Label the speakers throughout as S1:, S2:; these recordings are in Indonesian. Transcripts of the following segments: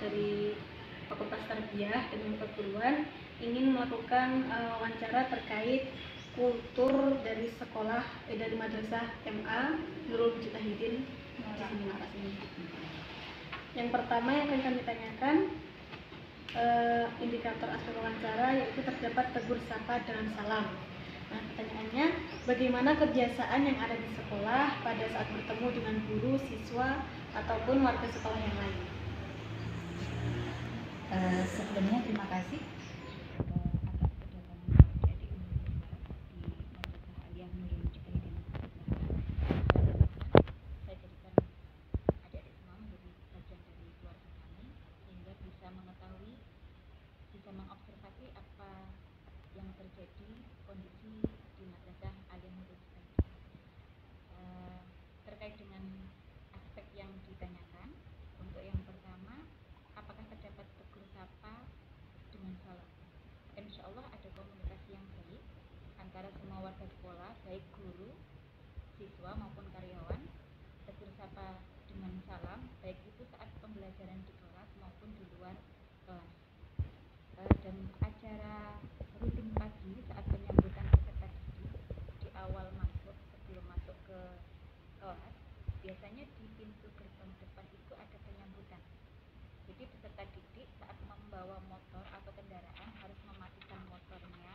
S1: dari Fakultas Tarbiyah dengan perguruan ingin melakukan wawancara terkait kultur dari sekolah dari madrasah MA Nurul Mujtahidin di sini Maras ini. Yang pertama yang akan kami tanyakan indikator aspek wawancara yaitu terdapat tegur sapa dengan salam. Nah, pertanyaannya, bagaimana kebiasaan yang ada di sekolah pada saat bertemu dengan guru, siswa, ataupun warga sekolah yang lain?
S2: Sebelumnya terima kasih mengobservasi apa yang terjadi kondisi di Madrasah Aliyah Nurul Mujtahidin. Terkait dengan aspek yang ditanyakan, untuk yang pertama, apakah terdapat tegur sapa dengan salam? Insya Allah ada komunikasi yang baik antara semua warga sekolah, baik guru, siswa maupun karyawan. Tegur sapa dengan salam, baik itu saat pembelajaran di kelas maupun di luar kelas. Dan acara rutin pagi saat penyambutan peserta didik di awal masuk, sebelum masuk ke kelas, biasanya di pintu gerbang depan itu ada penyambutan. Jadi peserta didik saat membawa motor atau kendaraan harus mematikan motornya,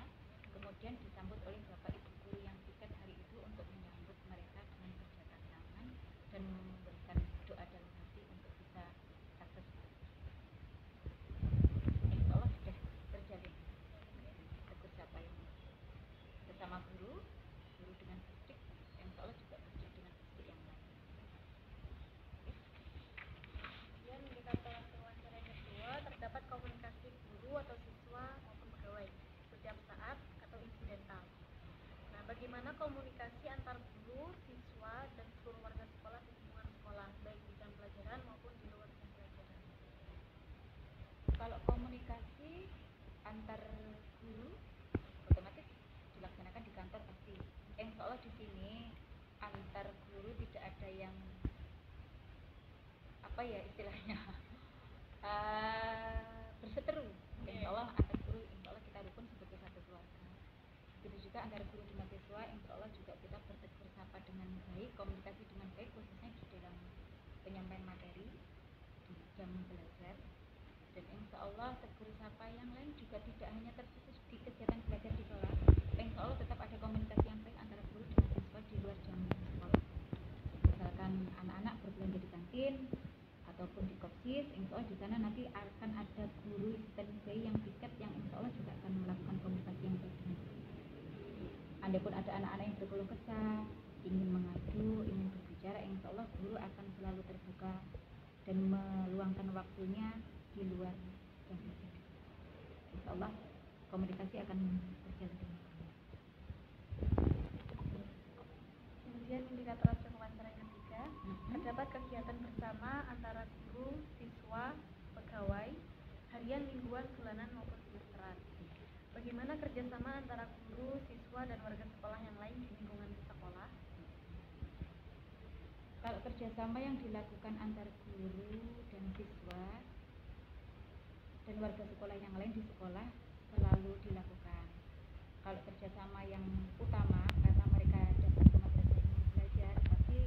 S2: kemudian disambut oleh bapak ibu guru yang piket hari itu untuk menyambut mereka dengan berjabat tangan dan memberikan doa dalam hati untuk bisa sukses. Insya Allah sudah terjalin tegur sapa yang bersama guru dengan distrik, insya Allah juga distrik dengan distrik yang lain.
S1: Kemudian indikator wawancara yang kedua, terdapat komunikasi guru atau siswa maupun pegawai setiap saat atau insidental. Nah, bagaimana komunikasi antar guru, siswa, dan seluruh warga sekolah di lingkungan sekolah, baik di jam pelajaran maupun di luar jam pelajaran?
S2: Kalau komunikasi antar guru otomatis dilaksanakan di kantor pasti. Insya Allah di sini antar guru tidak ada yang apa ya istilahnya berseteru. Insya Allah antar guru, insya Allah kita rukun sebagai satu keluarga. Begitu juga antara guru dengan siswa, insya Allah juga kita bertegur sapa dengan baik, komunikasi dengan baik, khususnya di dalam penyampaian materi di jam belajar. Dan insya Allah tegur sapa yang lain juga tidak hanya terkhusus di kegiatan belajar di kelas. Insya Allah tetap ada komunikasi yang baik antara guru dengan siswa di luar jam sekolah. Misalkan anak-anak berbelanja di kantin ataupun di kopsis, insya Allah di sana nanti akan ada guru standby yang piket yang insya Allah juga akan melakukan komunikasi yang baik dengan guru. Andaipun ada anak-anak yang berkeluh kesah, ingin mengadu, ingin berbicara, insya Allah guru akan selalu terbuka dan meluangkan waktunya di luar jam belajar. Insya Allah komunikasi akan berjalan dengan baik.
S1: Kemudian indikator aspek wawancara yang ketiga, terdapat kegiatan bersama antara guru, siswa, pegawai, harian, mingguan, bulanan maupun semesteran. Bagaimana kerjasama antara guru, siswa, dan warga sekolah yang lain di lingkungan sekolah?
S2: Kalau kerjasama yang dilakukan antara guru dan siswa dan warga sekolah yang lain di sekolah selalu dilakukan. Kalau kerjasama yang utama karena mereka datang ke madrasah ingin belajar, pasti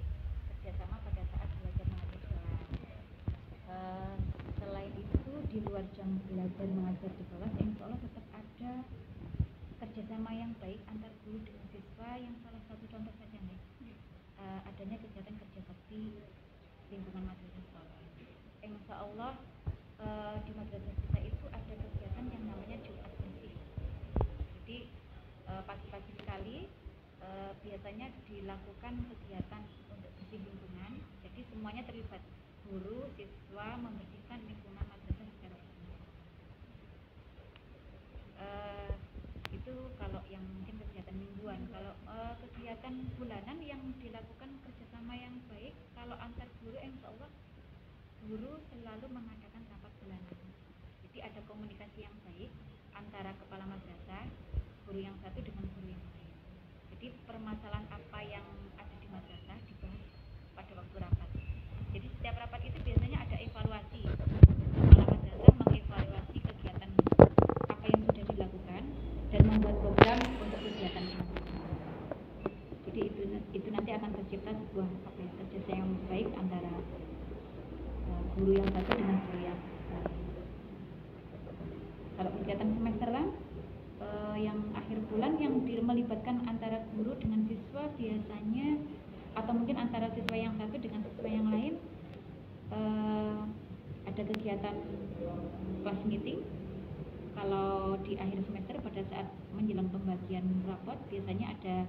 S2: kerjasama pada saat belajar mengajar di kelas. Selain itu di luar jam belajar mengajar di kelas, insya Allah tetap ada kerjasama yang baik antar guru dengan siswa. Yang salah satu contoh saja nih, adanya kegiatan kerja bakti lingkungan madrasah sekolah. Insya Allah di madrasah kita itu ada kegiatan yang namanya Jumat bersih. Jadi pagi-pagi sekali biasanya dilakukan kegiatan untuk bersih lingkungan. Jadi semuanya terlibat, guru, siswa membersihkan lingkungan madrasah secara bersama. Itu kalau yang mungkin kegiatan mingguan. Kalau kegiatan bulanan yang dilakukan kerjasama yang baik, kalau antar guru insya Allah guru selalu mengadakan rapat bulanan. Jadi ada komunikasi yang baik antara kepala madrasah, guru yang satu dengan guru yang lain. Jadi permasalahan apa yang ada di madrasah dibahas pada waktu rapat. Jadi setiap rapat itu biasanya ada evaluasi kepala baik antara guru yang satu dengan guru yang lain. Kalau kegiatan semesteran yang akhir bulan yang melibatkan antara guru dengan siswa biasanya, atau mungkin antara siswa yang satu dengan siswa yang lain, ada kegiatan class meeting. Kalau di akhir semester pada saat menjelang pembagian rapot biasanya ada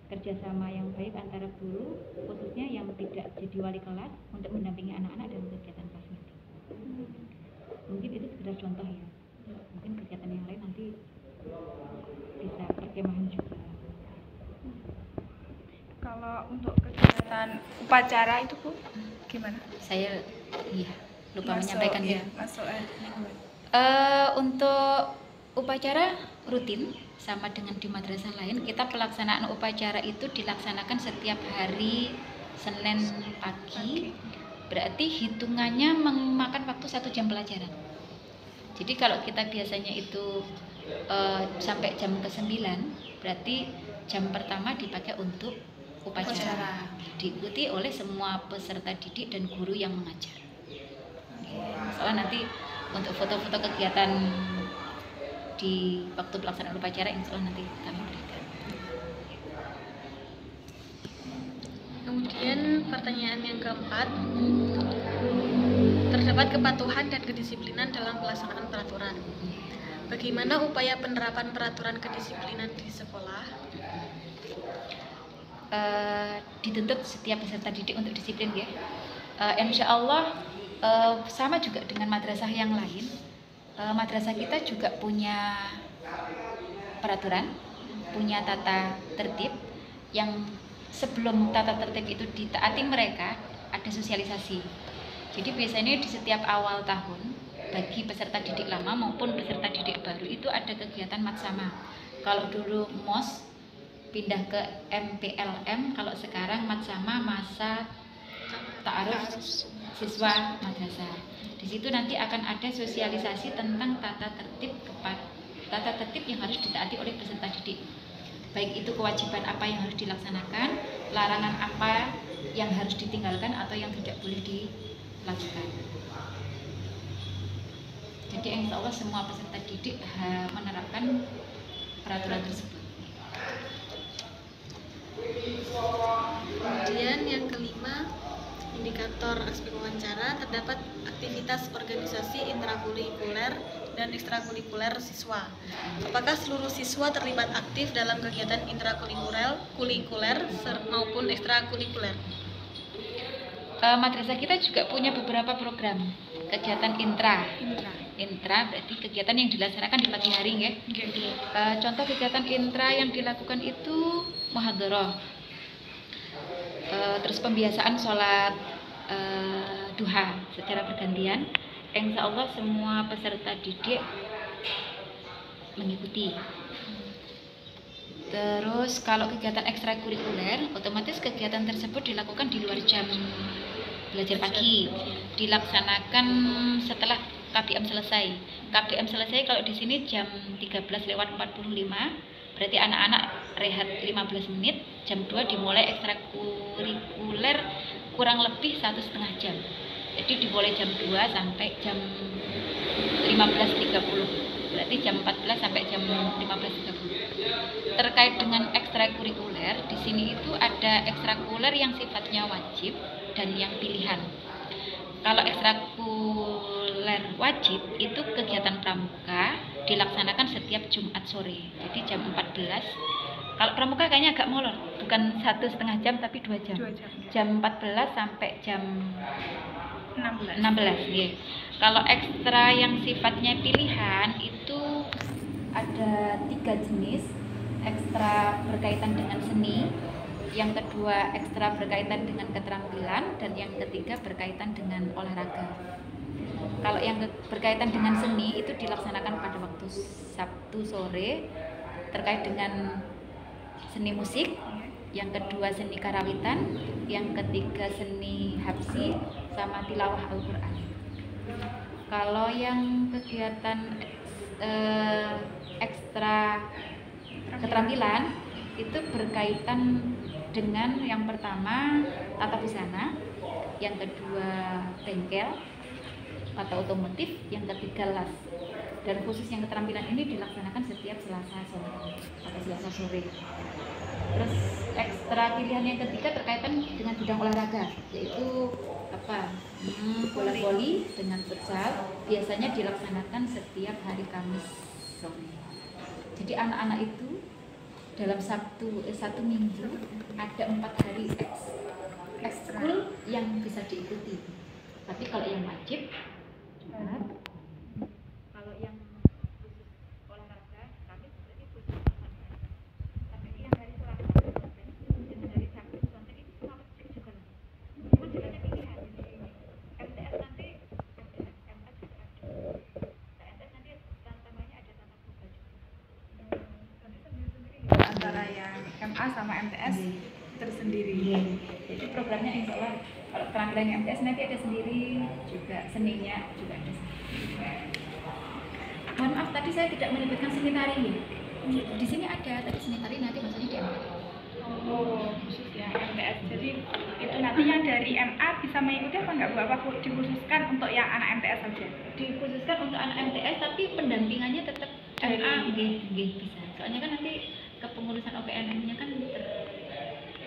S2: kerjasama yang baik antara guru, khususnya yang tidak jadi wali kelas, untuk mendampingi anak-anak dalam kegiatan class meeting. Mungkin itu sekedar contoh ya. Mungkin kegiatan yang lain nanti bisa perkemahan juga.
S3: Kalau untuk kegiatan upacara itu Bu, gimana?
S2: Saya lupa menyampaikan ya.
S3: Masuk.
S2: Untuk upacara rutin sama dengan di madrasah lain, kita pelaksanaan upacara itu dilaksanakan setiap hari Senin pagi. Berarti hitungannya memakan waktu 1 jam pelajaran. Jadi kalau kita biasanya itu sampai jam ke-9, berarti jam pertama dipakai untuk upacara. Diikuti oleh semua peserta didik dan guru yang mengajar. Soalnya nanti untuk foto-foto kegiatan di waktu pelaksanaan upacara, insya Allah nanti kami berikan.
S1: Kemudian pertanyaan yang keempat, terdapat kepatuhan dan kedisiplinan dalam pelaksanaan peraturan. Bagaimana upaya penerapan peraturan kedisiplinan di sekolah?
S2: Dituntut setiap peserta didik untuk disiplin ya. Insya Allah sama juga dengan madrasah yang lain. Madrasah kita juga punya peraturan, punya tata tertib yang sebelum tata tertib itu ditaati mereka ada sosialisasi. Jadi biasanya di setiap awal tahun bagi peserta didik lama maupun peserta didik baru itu ada kegiatan matsama. Kalau dulu MOS pindah ke MPLM, kalau sekarang matsama masa ta'aruf siswa madrasah. Di situ nanti akan ada sosialisasi tentang tata tertib yang harus ditaati oleh peserta didik. Baik itu kewajiban apa yang harus dilaksanakan, larangan apa yang harus ditinggalkan atau yang tidak boleh dilakukan. Jadi insya Allah semua peserta didik menerapkan peraturan tersebut.
S1: Kemudian yang kelima, indikator aspek wawancara, terdapat aktivitas organisasi intrakurikuler dan ekstrakurikuler siswa. Apakah seluruh siswa terlibat aktif dalam kegiatan intrakurikuler maupun ekstrakurikuler?
S2: Madrasah kita juga punya beberapa program kegiatan intra berarti kegiatan yang dilaksanakan di pagi hari ya. Contoh kegiatan intra yang dilakukan itu muhadharah, terus pembiasaan sholat duha secara bergantian. Insya Allah semua peserta didik mengikuti. Terus kalau kegiatan ekstrakurikuler, otomatis kegiatan tersebut dilakukan di luar jam belajar pagi, dilaksanakan setelah KBM selesai. KBM selesai kalau di sini jam 13:45, berarti anak-anak rehat 15 menit. Jam 2 dimulai ekstrakurikuler kurang lebih 1,5 jam. Jadi dimulai jam 2 sampai jam 15.30. Berarti jam 14 sampai jam 15.30. Terkait dengan ekstrakurikuler, di sini itu ada ekstrakurikuler yang sifatnya wajib dan yang pilihan. Kalau ekstrakurikuler wajib itu kegiatan pramuka dilaksanakan setiap Jumat sore. Jadi jam 14. Kalau pramuka kayaknya agak molor, bukan 1,5 jam tapi 2 jam. Jam 14 sampai jam 16 ya. Kalau ekstra yang sifatnya pilihan itu ada 3 jenis. Ekstra berkaitan dengan seni, yang kedua ekstra berkaitan dengan keterampilan, dan yang ketiga berkaitan dengan olahraga. Kalau yang berkaitan dengan seni itu dilaksanakan pada waktu Sabtu sore terkait dengan seni musik, yang kedua seni karawitan, yang ketiga seni hafsi sama tilawah Al-Quran. Kalau yang kegiatan ekstra keterampilan itu berkaitan dengan yang pertama tata busana, yang kedua bengkel atau otomotif, yang ketiga las. Dan khusus yang keterampilan ini dilaksanakan setiap Selasa sore atau Selasa sore. Terus ekstra pilihan yang ketiga terkaitan dengan bidang olahraga, yaitu apa? Bola voli dengan futsal biasanya dilaksanakan setiap hari Kamis sore. Jadi anak-anak itu dalam satu minggu ada 4 hari ekskul yang bisa diikuti. Tapi kalau yang wajib Jumat, kalau yang khusus olahraga Kamis berarti khusus olahraga. Tapi yang hari Selasa dan dari Sabtu sampai itu semua wajib juga. Cuma jalannya pilihan. MTS nanti MTS, MA juga ada. Nah, MTS nanti tantangannya ada tantang buka juga. Nanti sendiri-sendiri
S3: Antara yang MA sama MTS tersendiri.
S2: Jadi programnya insya Allah kalau keterampilan MTS nanti ada sendiri, juga seninya juga ada sendiri. Mohon maaf tadi saya tidak menyebutkan seni tari ya. Di sini ada, tadi seni tari nanti maksudnya di MTS.
S3: Oh, khusus ya MTS. Jadi itu nanti yang dari MA bisa mengikuti apa enggak Bu? Apa dikhususkan untuk yang anak MTS saja?
S2: Dikhususkan untuk anak MTS tapi pendampingannya tetap MA bisa. Soalnya kan nanti kepengurusan OPNM-nya kan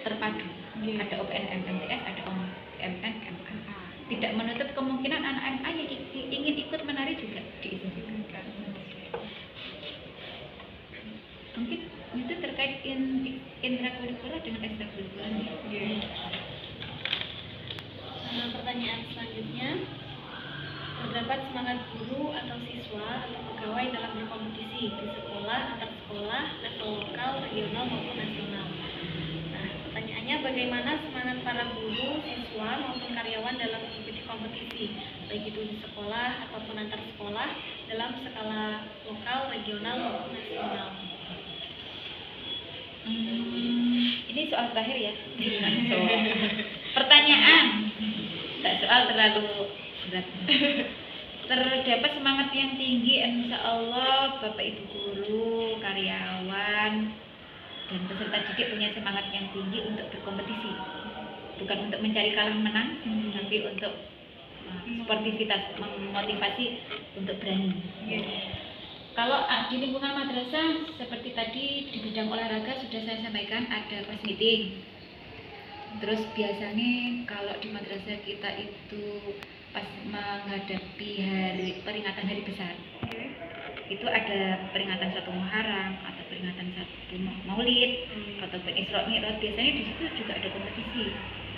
S2: terpadu. Ada OPNM MTS, ada OPNM MA. Tidak menutup kemungkinan anak MA yang ingin ikut menari juga diizinkan. Mungkin itu terkait intrakurikuler dengan ekstrakurikuler.
S1: Pertanyaan selanjutnya, terdapat semangat guru atau siswa atau pegawai dalam berkompetisi di sekolah, antar sekolah, level lokal, regional maupun nasional. Nah, pertanyaannya bagaimana semangat para guru, siswa maupun karyawan dalam mengikuti kompetisi, baik itu di sekolah ataupun antar sekolah dalam skala lokal, regional maupun nasional.
S2: Ini soal terakhir ya. Pertanyaan, tak soal terlalu berat. Terdapat semangat yang tinggi, insya Allah Bapak Ibu guru, karyawan, dan peserta didik punya semangat yang tinggi untuk berkompetisi, bukan untuk mencari kalah menang, tapi untuk sportivitas, memotivasi untuk berani. Kalau di lingkungan madrasah seperti tadi di bidang olahraga sudah saya sampaikan ada pas meeting. Terus biasanya kalau di madrasah kita itu pas menghadapi peringatan hari besar, itu ada peringatan 1 Muharram atau peringatan 1 Maulid ataupun Isra Mi'raj. Biasanya di situ juga ada kompetisi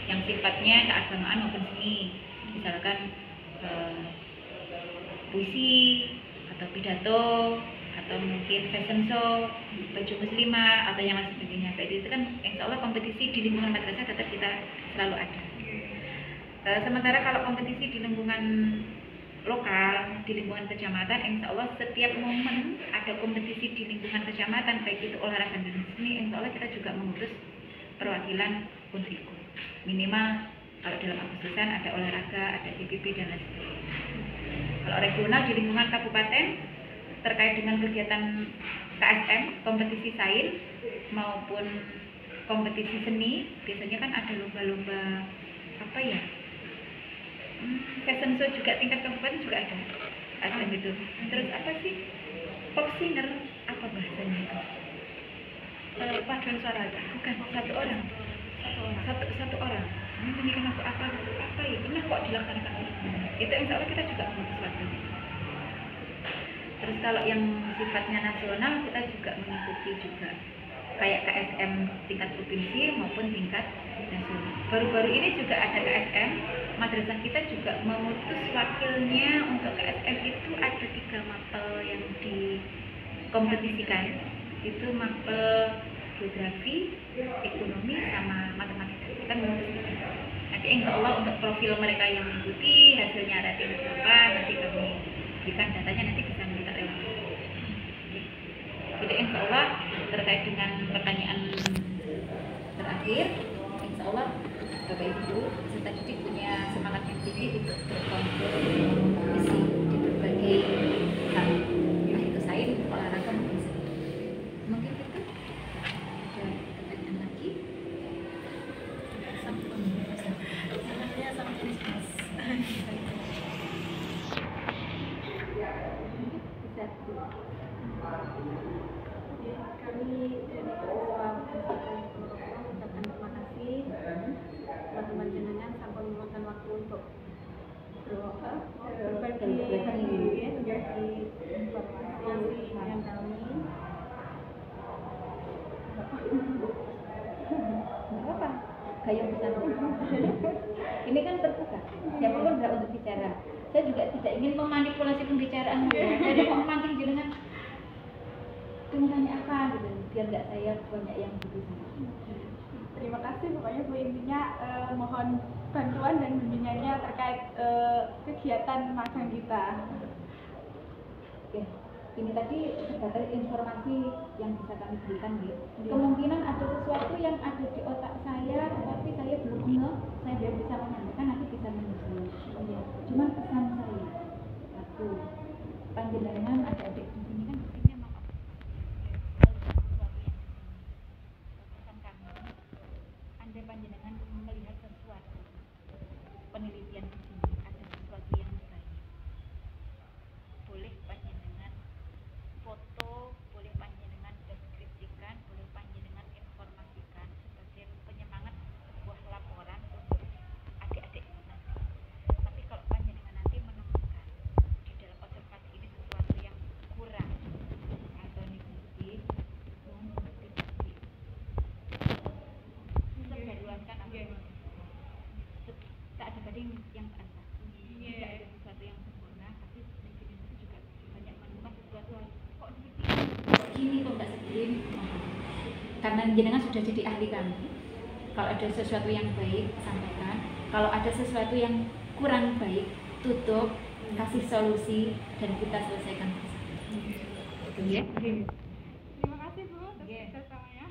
S2: yang sifatnya keagamaan maupun seni, misalkan puisi atau pidato atau mungkin fashion show, baju muslimah atau yang lain sebagainya. Jadi itu kan insya Allah kompetisi di lingkungan madrasah tetap kita selalu ada. Sementara kalau kompetisi di lingkungan lokal, di lingkungan kecamatan, insya Allah setiap momen ada kompetisi di lingkungan kecamatan, baik itu olahraga dan seni, insya Allah kita juga mengurus perwakilan untuk ikut. Minimal kalau dalam Agustusan ada olahraga, ada DPP dan lain sebagainya. Kalau regional di lingkungan kabupaten terkait dengan kegiatan KSM, kompetisi sains maupun kompetisi seni, biasanya kan ada lomba-lomba apa ya? Fashion show juga tingkat kabupaten juga ada. KSM gitu. Terus apa sih? Pop singer apa bahasanya itu?
S3: Paduan suara
S2: Bukan, satu orang. Ini pendidikan aku apa ya? Pernah kok dilaksanakan? Itu insya Allah kita juga mengurus waktunya. Terus kalau yang sifatnya nasional kita juga mengikuti juga kayak KSM tingkat provinsi maupun tingkat nasional. Baru-baru ini juga ada KSM, madrasah kita juga memutus wakilnya untuk KSM itu ada 3 mapel yang dikompetisikan. Itu mapel geografi, ekonomi, sama matematika. Kita memutus. Nanti insya Allah untuk profil mereka yang mengikuti hasilnya rating berapa, nanti kami berikan datanya, nanti bisa minta lewat. Jadi insya Allah terkait dengan pertanyaan terakhir, insya Allah Bapak Ibu peserta didik punya semangat yang tinggi untuk berkompetisi di berbagai hal, yaitu sains, olahraga maupun seni. Mungkin itu ada pertanyaan lagi.
S1: Sampai
S2: bisa Bu.
S1: Kami dari mahasiswa Pesantren Ponorogo mengucapkan terima kasih kepada panjenengan sampun meluangkan waktu untuk berbagi informasi dengan kami.
S2: Nggak apa, kayak bisa. Ini kan terbuka, siapapun berhak untuk bicara. Saya juga tidak ingin memanipulasi pembicaraan, saya mau memancing jenengan tanya apa gitu, biar nggak saya banyak yang berbicara.
S3: Terima kasih pokoknya Bu, intinya mohon bantuan dan bimbingannya terkait kegiatan magang kita.
S2: Oke, ini tadi sebagai informasi yang bisa kami berikan ya. Kemungkinan ada sesuatu yang ada di otak saya, tetapi saya belum ngeh, saya belum bisa menyampaikan, nanti bisa menyusul. Cuman pesan saya, satu, panjenengan adik-adik di sini kan mestinya maaf. Pesan kami, Anda panjenengan melihat sesuatu, penelitian di sini ada sesuatu yang baik. Boleh panjenengan foto, boleh panjenengan deskripsikan, boleh panjenengan informasikan sebagai penyemangat sebuah laporan untuk adik-adik nanti. Tapi kalau panjenengan nanti menemukan di dalam observasi ini sesuatu yang kurang atau negatif, mohon berhati-hati. Sebarluaskan apa? Tak ada banding yang terasa. Tidak ada sesuatu yang sempurna, tapi di sini juga banyak menemukan sesuatu kok gini kok nggak segini. Karena jenengan sudah jadi ahli kami. Kalau ada sesuatu yang baik, sampaikan. Kalau ada sesuatu yang kurang baik, tutup, kasih solusi, dan kita selesaikan bersama.
S3: Terima kasih Bu atas kerjasamanya.